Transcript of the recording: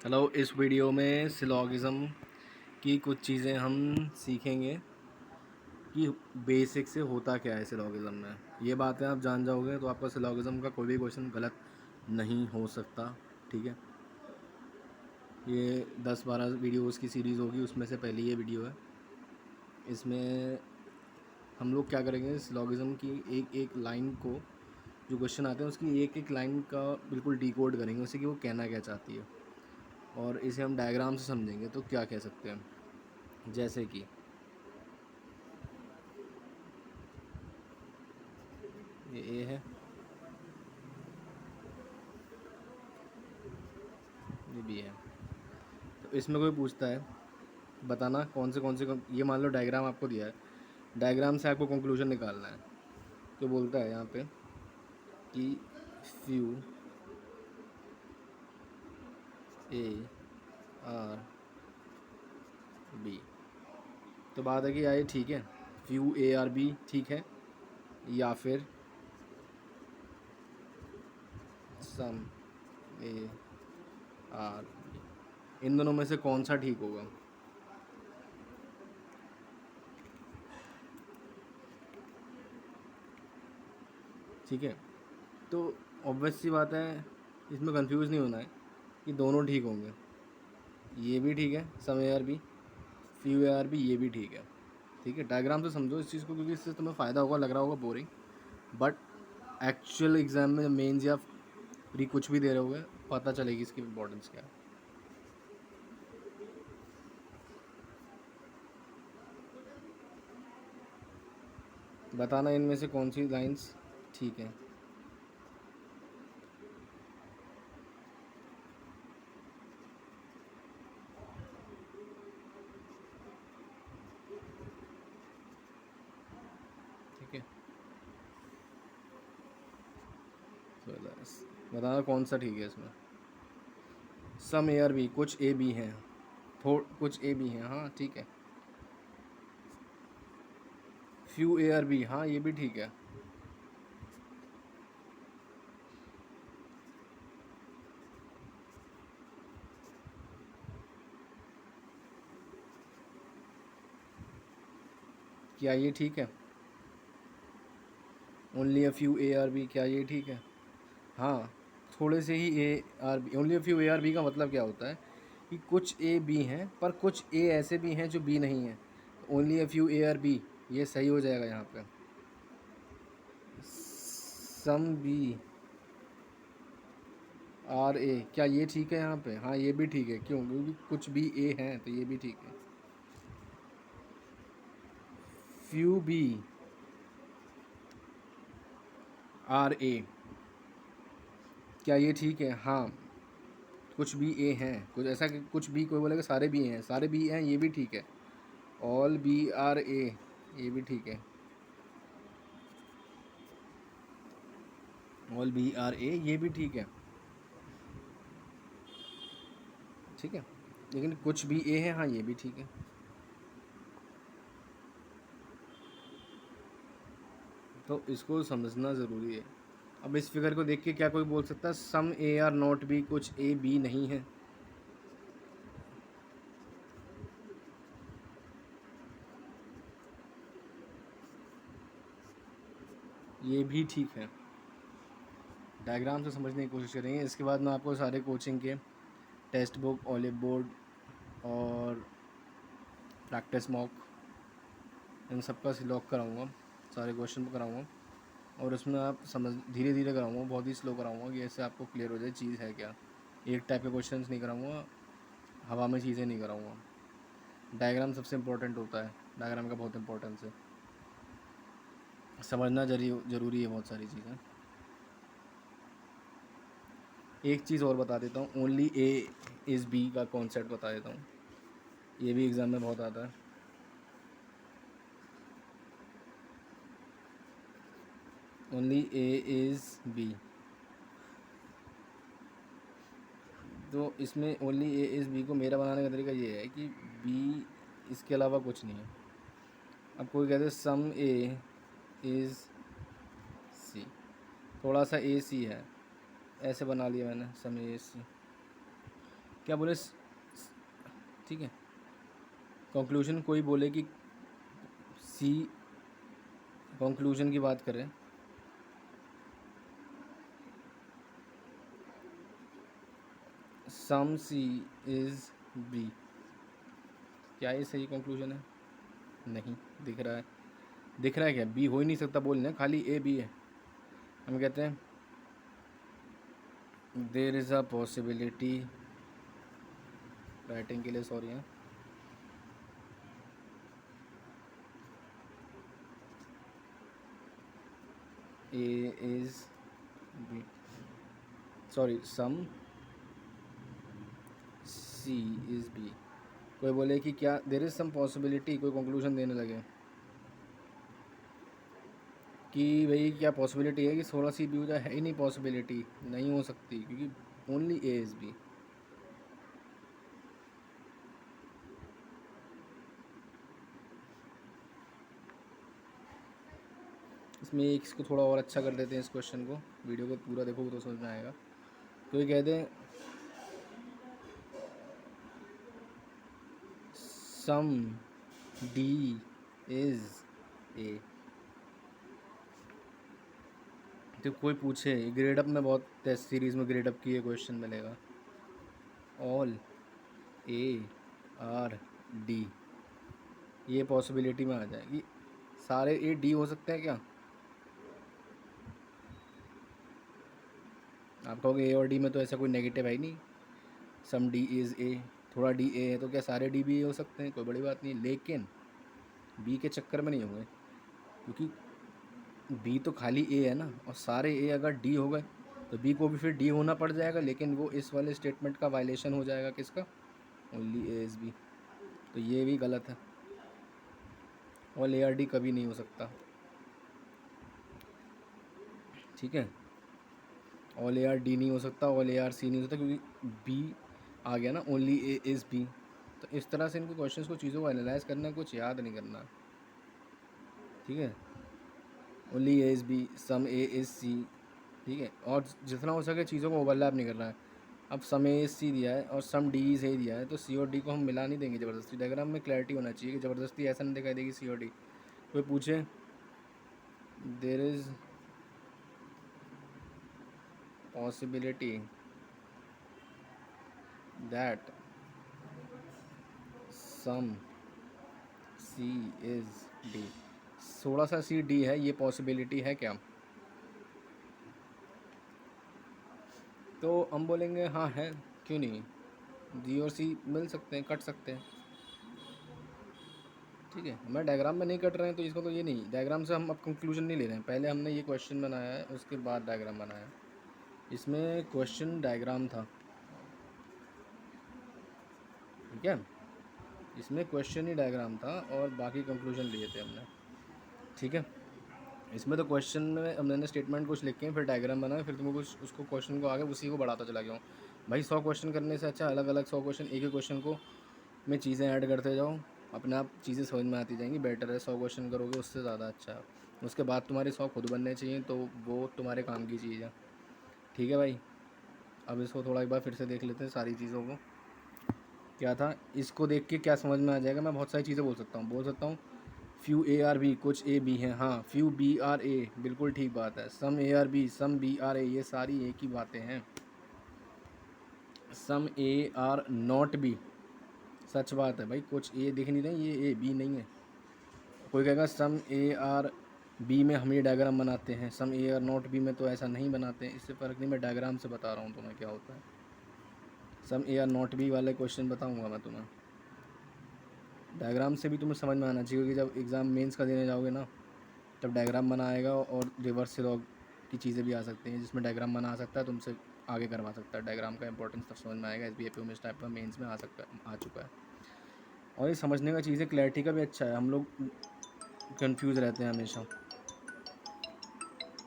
Hello. इस video में सिलोगिज़म की कुछ चीज़ें हम सीखेंगे कि बेसिक से होता क्या है सिलोगिज़म में। ये बातें आप जान जाओगे तो आपका सिलोगिज़म का कोई भी क्वेश्चन गलत नहीं हो सकता। ठीक है, ये 10-12 वीडियोज़ की सीरीज़ होगी, उसमें से पहली ये वीडियो है। इसमें हम लोग क्या करेंगे, सिलोगिज़म की एक एक लाइन को, जो क्वेश्चन आते हैं उसकी एक एक लाइन का बिल्कुल डिकोड करेंगे उसे कि वो कहना क्या चाहती है, और इसे हम डायग्राम से समझेंगे तो क्या कह सकते हैं। जैसे कि ये ए है, ये बी है। तो इसमें कोई पूछता है बताना कौन से ये मान लो डायग्राम आपको दिया है, डायग्राम से आपको कंक्लूजन निकालना है। तो बोलता है यहाँ पे कि फ्यू ए आर बी। तो बात है कि यार ये ठीक है, फ्यू ए आर बी ठीक है, या फिर सम ए आर बी, इन दोनों में से कौन सा ठीक होगा। ठीक है, तो ऑब्वियस सी बात है, इसमें कंफ्यूज नहीं होना है कि दोनों ठीक होंगे। ये भी ठीक है some A are B, few A are B, ये भी ठीक है। ठीक है, डायग्राम से समझो इस चीज़ को, क्योंकि इससे तुम्हें फ़ायदा होगा। लग रहा होगा बोरिंग, बट एक्चुअल एग्ज़ाम में मेंस या प्री कुछ भी दे रहे होगे, पता चलेगी इसकी इम्पोर्टेंस क्या है। बताना इनमें से कौन सी लाइंस ठीक है। ठीक है, तो बताना कौन सा ठीक है इसमें। सम ए आर बी, कुछ ए बी हैं, कुछ ए बी हैं, हाँ ठीक है। फ्यू ए आर बी, हाँ ये भी ठीक है। क्या ये ठीक है। Only a few A are B, क्या ये ठीक है। हाँ, थोड़े से ही A are B, only a few A are B का मतलब क्या होता है कि कुछ ए बी हैं पर कुछ ए ऐसे भी हैं जो बी नहीं हैं। Only a few A are B, ये सही हो जाएगा यहाँ पे। सम बी आर ए, क्या ये ठीक है यहाँ पे। हाँ ये भी ठीक है, क्यों, क्योंकि कुछ बी ए हैं तो ये भी ठीक है। फ्यू बी आर ए, क्या ये ठीक है। हाँ, कुछ बी ए हैं, कुछ ऐसा कि कुछ बी, कोई बोलेगा सारे बी हैं, सारे बी हैं, ये भी ठीक है। ऑल बी आर ए, ये भी ठीक है। ऑल बी आर ए, ये भी ठीक है। ठीक है, लेकिन कुछ भी ए है, हाँ ये भी ठीक है। तो इसको समझना ज़रूरी है। अब इस फिगर को देख के क्या कोई बोल सकता है some A are not B, कुछ ए बी नहीं है। ये भी ठीक है। डायग्राम से समझने की कोशिश करेंगे। इसके बाद मैं आपको सारे कोचिंग के टेक्स्ट बुक, ऑलिव बोर्ड और प्रैक्टिस मॉक, इन सब का लॉक कराऊँगा, सारे क्वेश्चन कराऊँगा, और उसमें आप समझ धीरे धीरे कराऊँगा, बहुत ही स्लो कराऊँगा कि ऐसे आपको क्लियर हो जाए चीज़ है क्या। एक टाइप के क्वेश्चंस नहीं कराऊँगा, हवा में चीज़ें नहीं कराऊँगा। डायग्राम सबसे इम्पोर्टेंट होता है, डायग्राम का बहुत इंपॉर्टेंस है, समझना ज़रूरी है बहुत सारी चीज़ें। एक चीज़ और बता देता हूँ, ओनली ए इज़ बी का कॉन्सेप्ट बता देता हूँ, ये भी एग्ज़ाम में बहुत आता है। ओनली ए इज़ बी, तो इसमें ओनली ए इज़ बी को मेरा बनाने का तरीका ये है कि बी इसके अलावा कुछ नहीं है। अब कोई कहते सम ए इज़ सी, थोड़ा सा ए सी है, ऐसे बना लिया मैंने, सम ए सी। क्या बोले, ठीक है, कंक्लूजन कोई बोले कि सी, कंक्लूजन की बात करें, सम सी इज़ बी, क्या ये सही कंक्लूजन है? नहीं दिख रहा है। दिख रहा है क्या? बी हो ही नहीं सकता बोलना, खाली ए बी है। हम कहते हैं there is a possibility, writing के लिए सॉरी है, A is B, sorry some C is B. कोई बोले कि क्या देर इज़ सम पॉसिबिलिटी, कोई कंक्लूजन देने लगे कि भाई क्या पॉसिबिलिटी है कि 16 सी बी हो जाए? है ही नहीं पॉसिबिलिटी, नहीं हो सकती, क्योंकि ओनली ए इज़ बी। इसमें एक इसको थोड़ा और अच्छा कर देते हैं, इस क्वेश्चन को, वीडियो को पूरा देखोगे तो समझ में आएगा। तो ये कहते हैं सम डी इज़ ए। तो कोई पूछे, ग्रेड अप में बहुत टेस्ट सीरीज़ में ग्रेड अप की ये क्वेश्चन मिलेगा, ऑल ए आर डी, ये पॉसिबिलिटी में आ जाएगी। सारे ए डी हो सकते हैं क्या? आप कहोगे ए और डी में तो ऐसा कोई नेगेटिव है ही नहीं, सम डी इज़ ए, थोड़ा डी ए है तो क्या सारे डी भी हो सकते हैं? कोई बड़ी बात नहीं, लेकिन बी के चक्कर में नहीं होंगे, क्योंकि बी तो खाली ए है ना, और सारे ए अगर डी हो गए तो बी को भी फिर डी होना पड़ जाएगा, लेकिन वो इस वाले स्टेटमेंट का वायलेशन हो जाएगा, किसका? Only A is B. तो ये भी गलत है, ऑल ए आर डी कभी नहीं हो सकता, ठीक है। ऑल ए आर डी नहीं हो सकता, ऑल ए आर सी नहीं हो सकता, क्योंकि बी आ गया ना, ओनली ए इज़ बी। तो इस तरह से इनको क्वेश्चंस को, चीज़ों को एनालाइज करना है, कुछ याद नहीं करना, ठीक है। Only A is B, some A is C, ठीक है, और जितना हो सके चीज़ों को ओवरलैप नहीं करना है। अब सम ए इज़ सी दिया है और सम डी इज़ ए दिया है, तो सी और डी को हम मिला नहीं देंगे ज़बरदस्ती। डायग्राम में क्लैरिटी होना चाहिए कि ज़बरदस्ती ऐसा नहीं दिखाई देगी सी और डी। कोई पूछे there is possibility that some C is D, 16 C D है, ये पॉसिबिलिटी है क्या? तो हम बोलेंगे हाँ है, क्यों नहीं, डी और सी मिल सकते हैं, कट सकते हैं, ठीक है। हमें डायग्राम में नहीं कट रहे हैं तो इसको तो ये नहीं, डायग्राम से हम अब कंक्लूजन नहीं ले रहे हैं, पहले हमने ये क्वेश्चन बनाया है उसके बाद डायग्राम बनाया है। इसमें क्वेश्चन डायग्राम था, ठीक है, इसमें क्वेश्चन ही डायग्राम था और बाकी कंक्लूजन लिए थे हमने, ठीक है। इसमें तो क्वेश्चन में हमने स्टेटमेंट कुछ लिखे हैं, फिर डायग्राम बनाया, फिर तुमको कुछ उसको क्वेश्चन को आगे उसी को बढ़ाता चला गया हूँ। भाई 100 क्वेश्चन करने से अच्छा अलग अलग 100 क्वेश्चन, एक ही क्वेश्चन को में चीज़ें ऐड करते जाओ, अपने आप चीज़ें समझ में आती जाएंगी। बेटर है 100 क्वेश्चन करोगे उससे ज़्यादा अच्छा है। उसके बाद तुम्हारे 100 खुद बनने चाहिए, तो वो तुम्हारे काम की चीज़ है, ठीक है भाई। अब इसको थोड़ा एक बार फिर से देख लेते हैं सारी चीज़ों को, क्या था, इसको देख के क्या समझ में आ जाएगा। मैं बहुत सारी चीज़ें बोल सकता हूँ फ्यू ए आर बी, कुछ ए बी हैं, हाँ फ्यू बी आर ए, बिल्कुल ठीक बात है। Some A are B, some B are A, ये सारी एक ही बातें हैं। Some A are not B, सच बात है भाई, कुछ ए दिख नहीं रहे, ये ए बी नहीं है। कोई कहेगा सम ए आर बी में हम ये डायग्राम बनाते हैं, some A are not B में तो ऐसा नहीं बनाते हैं, इससे फ़र्क नहीं, मैं डायग्राम से बता रहा हूँ तुम्हें क्या होता है। Some A are not B वाले क्वेश्चन बताऊँगा मैं तुम्हें, डायग्राम से भी तुम्हें समझ में आना चाहिए, क्योंकि जब एग्ज़ाम मेंस का देने जाओगे ना, तब डायग्राम बनाएगा और रिवर्स लॉग की चीज़ें भी आ सकती हैं, जिसमें डायग्राम बना सकता है तुमसे आगे करवा सकता है। डायग्राम का इंपॉर्टेंस तब समझ में आएगा, एस बी एफ में इस टाइप का मेंस में आ चुका है। और ये समझने का चीज़ है, क्लैरिटी का भी अच्छा है, हम लोग कंफ्यूज रहते हैं हमेशा।